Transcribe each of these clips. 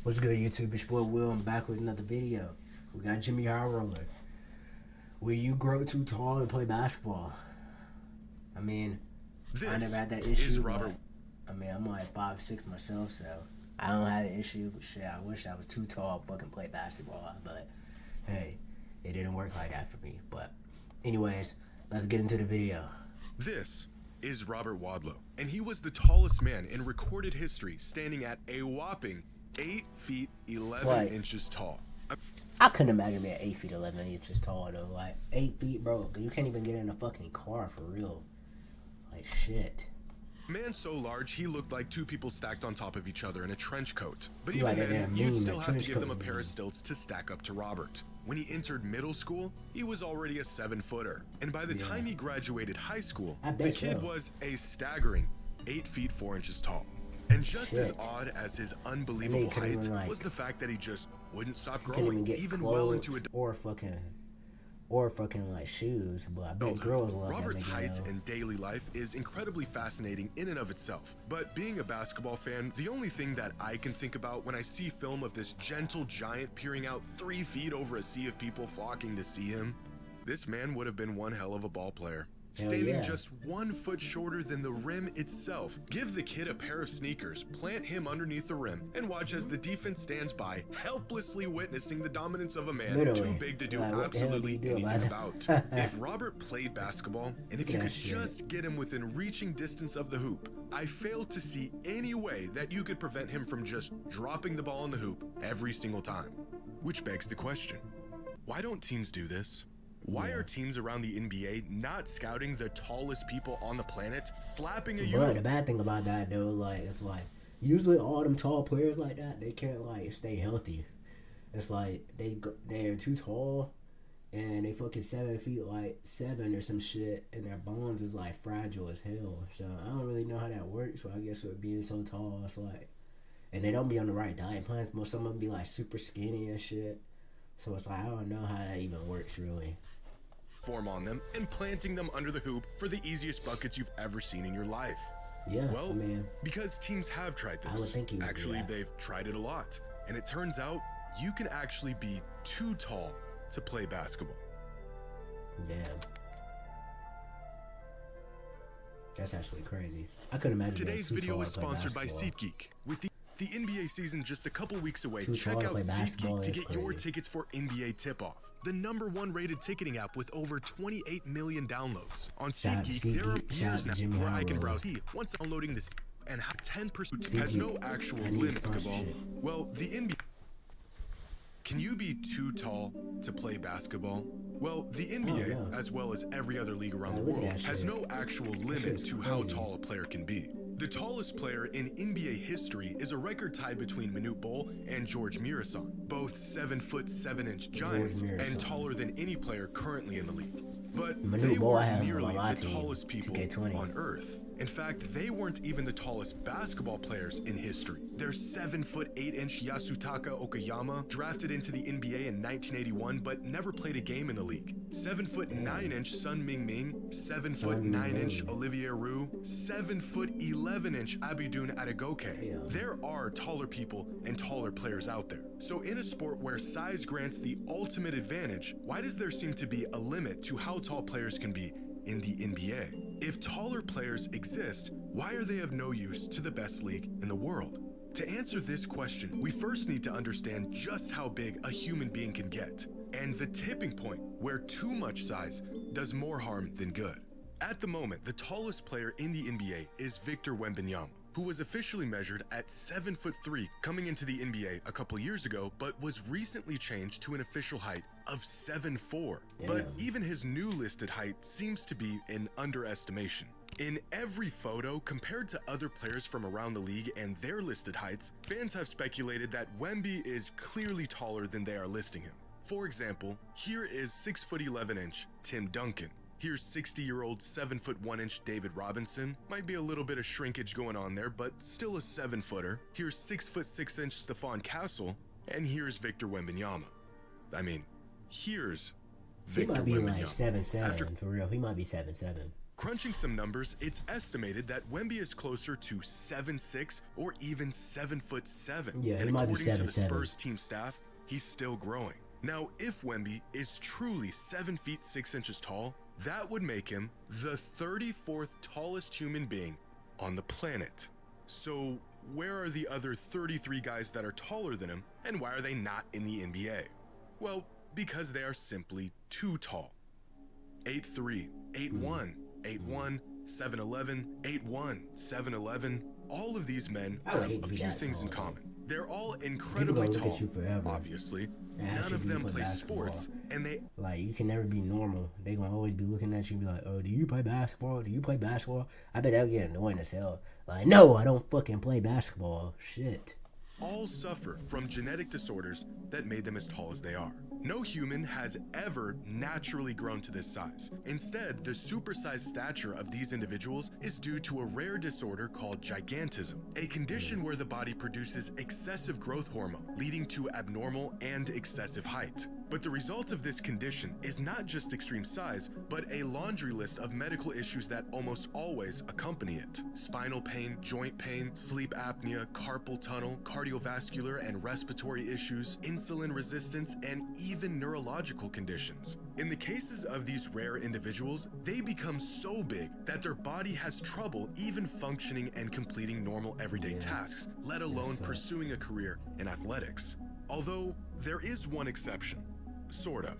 What's good, YouTube? It's your boy Will. I'm back with another video. We got Jimmy High Roller. Will you grow too tall to play basketball? I mean, I never had that issue, but I mean, I'm like 5'6" myself, so I don't have the issue. Shit, I wish I was too tall to fucking play basketball, but hey, it didn't work like that for me. But anyways, let's get into the video. This is Robert Wadlow, and he was the tallest man in recorded history, standing at a whopping 8 feet 11 inches tall. I couldn't imagine being 8 feet 11 inches tall though. Like 8 feet, bro. You can't even get in a fucking car for real. Like shit. Man so large, he looked like two people stacked on top of each other in a trench coat. But even then, you'd still have to give them a pair of stilts to stack up to Robert. When he entered middle school, he was already a 7-footer. And by the time he graduated high school, the kid was a staggering 8 feet 4 inches tall. And just as odd as his unbelievable height was the fact that he just wouldn't stop growing, even well into or fucking like shoes. But I bet girls love Robert's height and daily life is incredibly fascinating in and of itself. But being a basketball fan, the only thing that I can think about when I see film of this gentle giant peering out 3 feet over a sea of people flocking to see him, this man would have been one hell of a ball player. Standing just 1 foot shorter than the rim itself. Give the kid a pair of sneakers, plant him underneath the rim, and watch as the defense stands by, helplessly witnessing the dominance of a man too big to do absolutely anything about. If Robert played basketball, and if you could just get him within reaching distance of the hoop, I fail to see any way that you could prevent him from just dropping the ball in the hoop every single time. Which begs the question, why don't teams do this? Why are teams around the NBA not scouting the tallest people on the planet, slapping a uniform? The bad thing about that though, like it's like usually all them tall players like that, they can't like stay healthy. It's like they're too tall, and they fucking 7 feet like 7 or some shit, and their bones is like fragile as hell. So I don't really know how that works. So I guess with being so tall, it's like, and they don't be on the right diet plans. Most of them be like super skinny and shit. So it's like I don't know how that even works really. Form on them and planting them under the hoop for the easiest buckets you've ever seen in your life. Yeah, well, because teams have tried this. I would think actually, they've tried it a lot, and it turns out you can actually be too tall to play basketball. Damn. That's actually crazy. I couldn't imagine. Today's video is sponsored by SeatGeek. With the NBA season just a couple weeks away, check out SeatGeek to get your tickets for NBA Tip-Off, the #1 rated ticketing app with over 28 million downloads. On SeatGeek, there are years now where I can browse once downloading this and have 10% has no actual limits. Well, the NBA. Can you be too tall to play basketball? Well, the NBA, as well as every other league around the world, has no actual limit to how tall a player can be. The tallest player in NBA history is a record tied between Manute Bol and George Muresan, both 7'7" giants and taller than any player currently in the league. But they weren't nearly the tallest people on Earth. In fact, they weren't even the tallest basketball players in history. There's 7'8" Yasutaka Okayama, drafted into the NBA in 1981 but never played a game in the league. 7'9" Sun Ming, 7'9" Olivier Roux, 7'11" Abidun Adegoke. There are taller people and taller players out there. So in a sport where size grants the ultimate advantage, why does there seem to be a limit to how tall players can be in the NBA? If taller players exist, why are they of no use to the best league in the world? To answer this question, we first need to understand just how big a human being can get, and the tipping point where too much size does more harm than good. At the moment, the tallest player in the NBA is Victor Wembanyama, who was officially measured at 7'3" coming into the NBA a couple years ago, but was recently changed to an official height of 7'4". But even his new listed height seems to be an underestimation. In every photo, compared to other players from around the league and their listed heights, fans have speculated that Wemby is clearly taller than they are listing him. For example, here is 6'11" Tim Duncan. Here's 60-year-old 7'1" David Robinson. Might be a little bit of shrinkage going on there, but still a 7-footer. Here's 6'6" Stephon Castle, and here's Victor Wembanyama. I mean, here's Victor Wembanyama. He might be like 7'7", for real. He might be 7'7". Crunching some numbers, it's estimated that Wemby is closer to 7'6" or even 7'7". Yeah, and he might be according to the 7'7". Spurs team staff, he's still growing. Now, if Wemby is truly 7 feet 6 inches tall, that would make him the 34th tallest human being on the planet. So, where are the other 33 guys that are taller than him, and why are they not in the NBA? Well, because they are simply too tall. 8'3", 8'1", 8'1", 7'11", 8'1", 7'11". All of these men have a few things in common. They're all incredibly tall, obviously. None of them play sports, and they... Like, you can never be normal. They gonna always be looking at you and be like, oh, do you play basketball? Do you play basketball? I bet that would get annoying as hell. Like, no, I don't fucking play basketball. Shit. All suffer from genetic disorders that made them as tall as they are. No human has ever naturally grown to this size. Instead, the supersized stature of these individuals is due to a rare disorder called gigantism, a condition where the body produces excessive growth hormone, leading to abnormal and excessive height. But the result of this condition is not just extreme size, but a laundry list of medical issues that almost always accompany it. Spinal pain, joint pain, sleep apnea, carpal tunnel, cardiovascular and respiratory issues, insulin resistance, and even neurological conditions. In the cases of these rare individuals, they become so big that their body has trouble even functioning and completing normal everyday tasks, let alone pursuing a career in athletics. Although there is one exception. Sort of.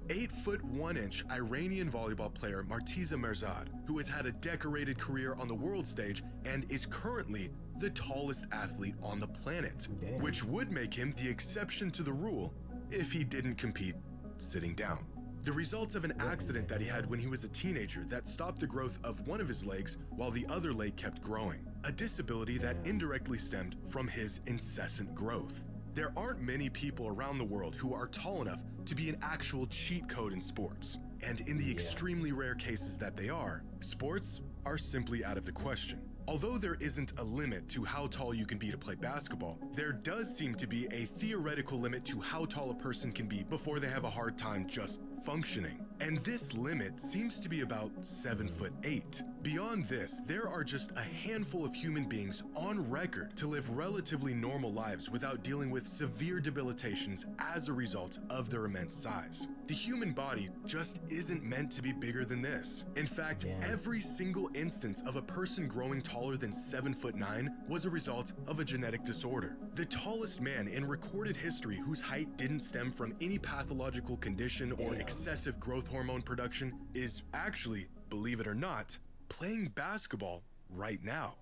8'1" Iranian volleyball player Martiza Merzad, who has had a decorated career on the world stage and is currently the tallest athlete on the planet, which would make him the exception to the rule if he didn't compete sitting down. The results of an accident that he had when he was a teenager that stopped the growth of one of his legs while the other leg kept growing, a disability that indirectly stemmed from his incessant growth. There aren't many people around the world who are tall enough to be an actual cheat code in sports. And in the extremely rare cases that they are, sports are simply out of the question. Although there isn't a limit to how tall you can be to play basketball, there does seem to be a theoretical limit to how tall a person can be before they have a hard time just functioning. And this limit seems to be about 7'8". Beyond this, there are just a handful of human beings on record to live relatively normal lives without dealing with severe debilitations as a result of their immense size. The human body just isn't meant to be bigger than this. In fact, every single instance of a person growing taller than 7'9" was a result of a genetic disorder. The tallest man in recorded history whose height didn't stem from any pathological condition or excessive growth hormone production is actually, believe it or not, playing basketball right now.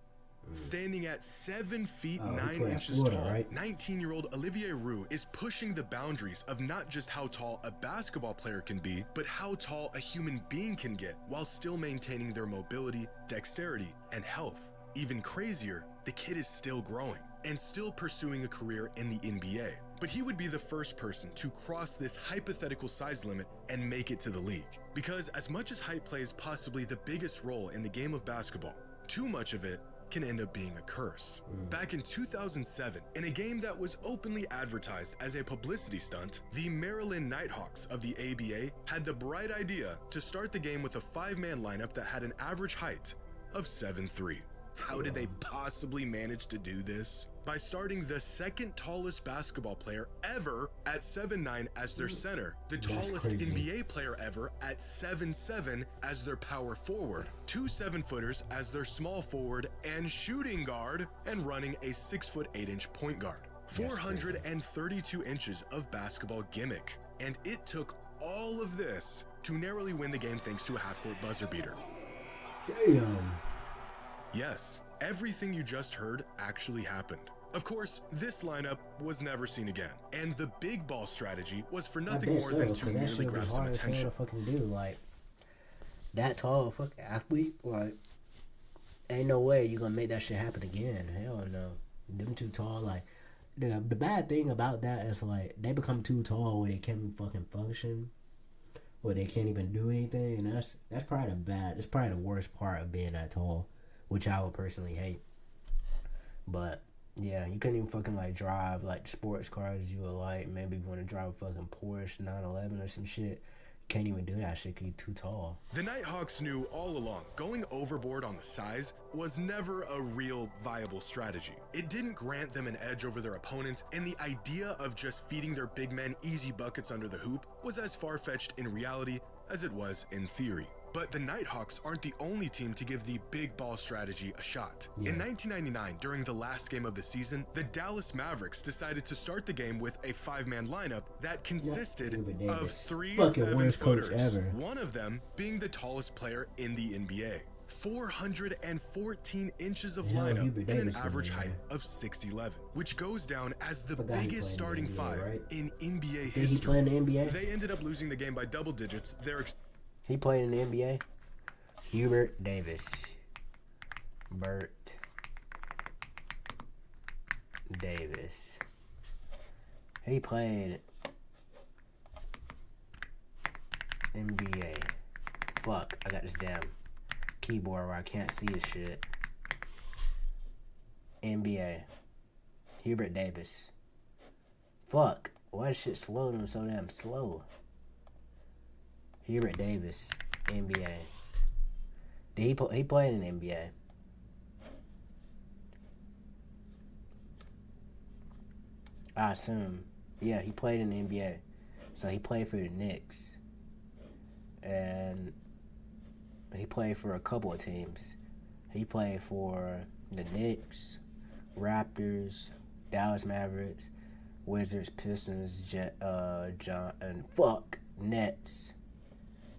Standing at 7 feet 9 inches tall, 19-year-old Olivier Roux is pushing the boundaries of not just how tall a basketball player can be, but how tall a human being can get while still maintaining their mobility, dexterity, and health. Even crazier, the kid is still growing and still pursuing a career in the NBA. But he would be the first person to cross this hypothetical size limit and make it to the league. Because as much as height plays possibly the biggest role in the game of basketball, too much of it can end up being a curse. Back in 2007, in a game that was openly advertised as a publicity stunt, the Maryland Nighthawks of the ABA had the bright idea to start the game with a 5-man lineup that had an average height of 7'3". How did they possibly manage to do this? By starting the second tallest basketball player ever at 7'9" as their center, the tallest NBA player ever at 7'7" as their power forward, 2 7-footers as their small forward and shooting guard, and running a 6'8" point guard. 432 inches of basketball gimmick. And it took all of this to narrowly win the game thanks to a half-court buzzer beater. Damn. Yes, everything you just heard actually happened. Of course, this lineup was never seen again, and the big ball strategy was for nothing more than to merely grab some attention. Fucking do like that tall fucking athlete, like ain't no way you gonna make that shit happen again. Hell no, them too tall. Like the bad thing about that is like they become too tall where they can't fucking function, where they can't even do anything, and that's probably that's probably the worst part of being that tall, which I would personally hate. But yeah, you couldn't even fucking like drive like sports cars you would like. Maybe you want to drive a fucking Porsche 911 or some shit. can't even do that shit because he's too tall. The Nighthawks knew all along going overboard on the size was never a real viable strategy. It didn't grant them an edge over their opponent, and the idea of just feeding their big men easy buckets under the hoop was as far-fetched in reality as it was in theory. But the Nighthawks aren't the only team to give the big ball strategy a shot. In 1999, during the last game of the season, the Dallas Mavericks decided to start the game with a 5-man lineup that consisted of 3 7-footers, one of them being the tallest player in the NBA. 414 inches of lineup and an average height of 6'11", which goes down as the biggest starting NBA, 5 right? in NBA Did history. he play in the NBA? They ended up losing the game by double digits. He played in the NBA. Hubert Davis. Bert Davis. He played NBA. Fuck, I got this damn keyboard where I can't see this shit. NBA. Hubert Davis. Fuck, why is shit slowing so damn slow? Hubert Davis, NBA. He played in the NBA. I assume. Yeah, he played in the NBA. So he played for the Knicks. And he played for a couple of teams. He played for the Knicks, Raptors, Dallas Mavericks, Wizards, Pistons, Nets.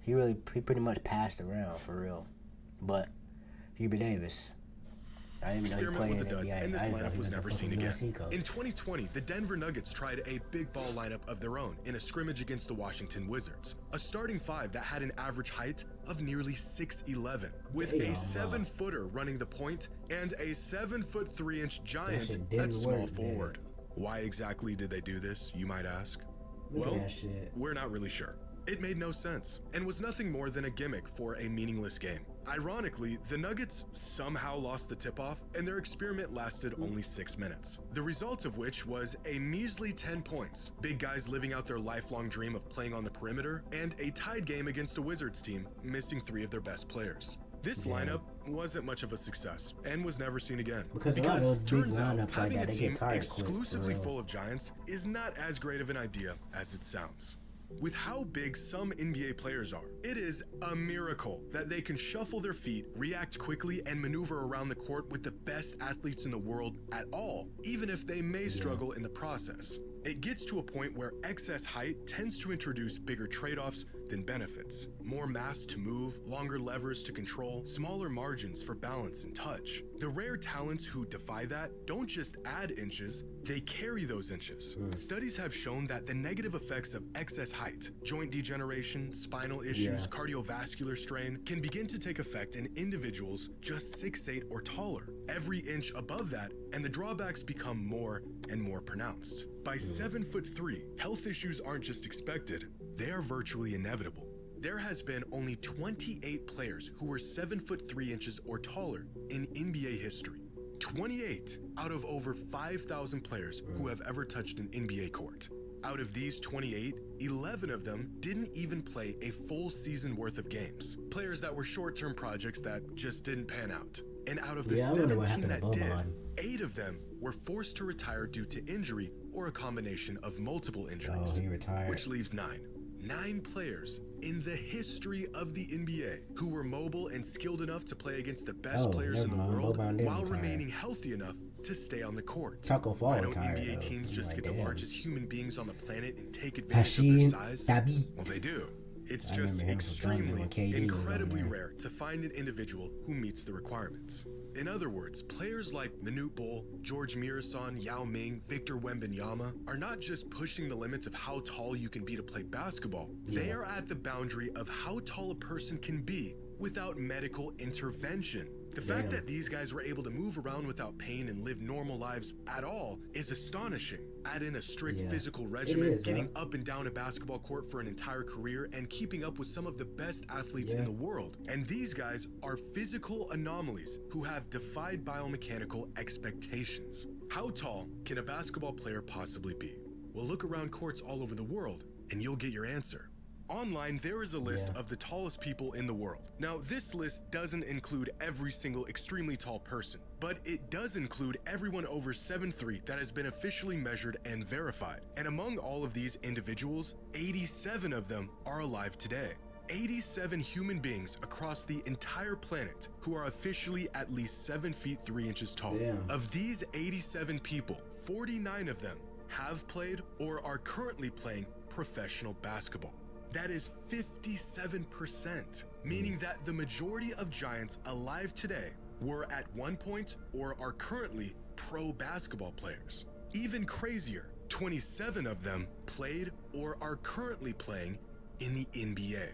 He pretty much passed around for real. But Hubert Davis, I didn't know he played in the NBA. And this lineup was never seen again. In 2020, the Denver Nuggets tried a big ball lineup of their own in a scrimmage against the Washington Wizards. A starting 5 that had an average height of nearly 6'11", with a 7-footer running the point and a 7'3" giant at small forward. Why exactly did they do this, you might ask? Well, we're not really sure. It made no sense, and was nothing more than a gimmick for a meaningless game. Ironically, the Nuggets somehow lost the tip-off, and their experiment lasted only 6 minutes. The result of which was a measly 10 points, big guys living out their lifelong dream of playing on the perimeter, and a tied game against a Wizards team, missing 3 of their best players. This lineup wasn't much of a success, and was never seen again. Because turns out, having a team exclusively full of giants is not as great of an idea as it sounds. With how big some NBA players are, it is a miracle that they can shuffle their feet, react quickly, and maneuver around the court with the best athletes in the world at all, even if they may struggle in the process. It gets to a point where excess height tends to introduce bigger trade-offs than benefits. More mass to move, longer levers to control, smaller margins for balance and touch. The rare talents who defy that don't just add inches, they carry those inches. Studies have shown that the negative effects of excess height, joint degeneration, spinal issues, cardiovascular strain, can begin to take effect in individuals just 6'8" or taller. Every inch above that, and the drawbacks become more and more pronounced. By 7'3", health issues aren't just expected, they are virtually inevitable. There has been only 28 players who were 7'3" or taller in NBA history. 28 out of over 5,000 players who have ever touched an NBA court. Out of these 28, 11 of them didn't even play a full season worth of games. Players that were short-term projects that just didn't pan out. And out of the 17 that did, 8 of them were forced to retire due to injury or a combination of multiple injuries, which leaves 9. 9 players in the history of the NBA who were mobile and skilled enough to play against the best players in the world while remaining healthy enough to stay on the court. Why don't NBA teams just get the largest human beings on the planet and take advantage of their size? Well, they do. It's just extremely, incredibly rare to find an individual who meets the requirements. In other words, players like Manute Bol, George Mirasan, Yao Ming, Victor Wembanyama are not just pushing the limits of how tall you can be to play basketball. They are at the boundary of how tall a person can be without medical intervention. The fact that these guys were able to move around without pain and live normal lives at all is astonishing. Add in a strict physical regimen, getting up and down a basketball court for an entire career, and keeping up with some of the best athletes in the world. And these guys are physical anomalies who have defied biomechanical expectations. How tall can a basketball player possibly be? Well, look around courts all over the world, and you'll get your answer. Online, there is a list of the tallest people in the world. Now, this list doesn't include every single extremely tall person, but it does include everyone over 7'3" that has been officially measured and verified. And among all of these individuals, 87 of them are alive today. 87 human beings across the entire planet who are officially at least 7 feet 3 inches tall. Of these 87 people, 49 of them have played or are currently playing professional basketball. That is 57%, meaning that the majority of giants alive today were at one point or are currently pro basketball players. Even crazier, 27 of them played or are currently playing in the NBA.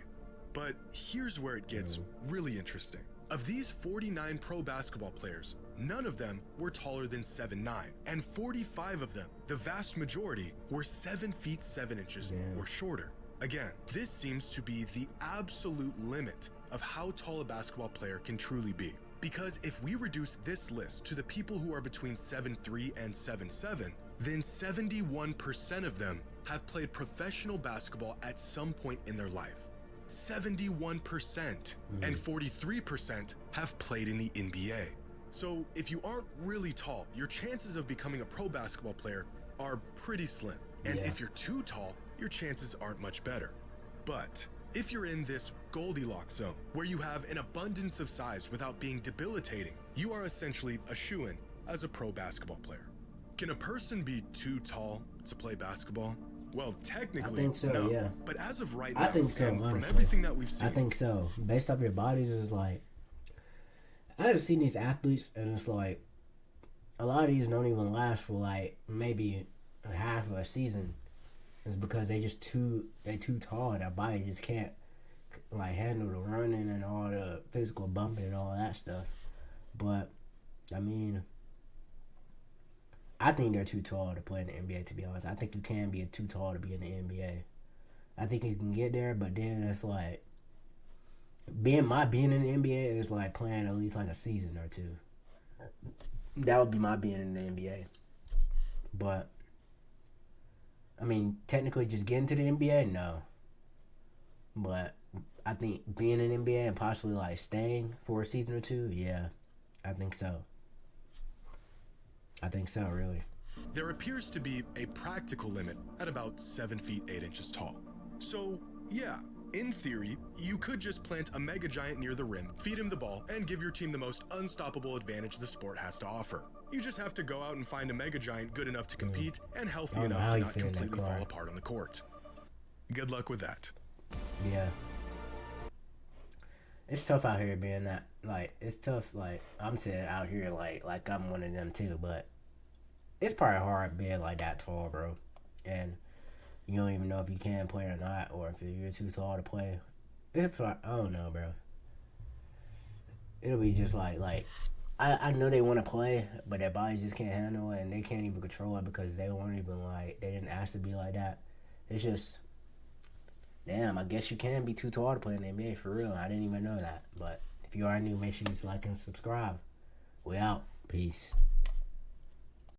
But here's where it gets really interesting. Of these 49 pro basketball players, none of them were taller than 7'9", and 45 of them, the vast majority, were 7 feet 7 inches or shorter. Again, this seems to be the absolute limit of how tall a basketball player can truly be. Because if we reduce this list to the people who are between 7'3" and 7'7", then 71% of them have played professional basketball at some point in their life. 71%, and 43% have played in the NBA. So if you aren't really tall, your chances of becoming a pro basketball player are pretty slim. And if you're too tall, your chances aren't much better. But if you're in this Goldilocks zone, where you have an abundance of size without being debilitating, you are essentially a shoo-in as a pro basketball player. Can a person be too tall to play basketball? Well, technically, I think so, no. But as of right now, I think so, and from honestly. everything that we've seen, I think so. Based off your bodies, is like, I've seen these athletes, and it's like, a lot of these don't even last for like maybe half of a season. It's because they too tall, and their body just can't like handle the running and all the physical bumping and all that stuff. But I mean, I think they're too tall to play in the NBA, to be honest. I think you can be too tall to be in the NBA. I think you can get there, but then it's like being in the NBA is like playing at least like a season or two. That would be my being in the NBA. But I mean, technically just getting to the NBA, no. But I think being in the NBA and possibly like staying for a season or two, yeah, I think so. I think so, really. There appears to be a practical limit at about 7 feet 8 inches tall. So, yeah, in theory, you could just plant a mega giant near the rim, feed him the ball, and give your team the most unstoppable advantage the sport has to offer. You just have to go out and find a mega giant good enough to compete and healthy enough to not completely fall apart on the court. Good luck with that. Yeah. It's tough out here being that, like, it's tough, like, I'm sitting out here like I'm one of them too, but it's probably hard being like that tall, bro. And you don't even know if you can play or not, or if you're too tall to play. It's like, I don't know, bro. It'll be just like I know they want to play, but their bodies just can't handle it, and they can't even control it because they weren't even like, they didn't ask to be like that. It's just, damn, I guess you can be too tall to play in the NBA, for real. I didn't even know that. But if you are new, make sure you like and subscribe. We out. Peace.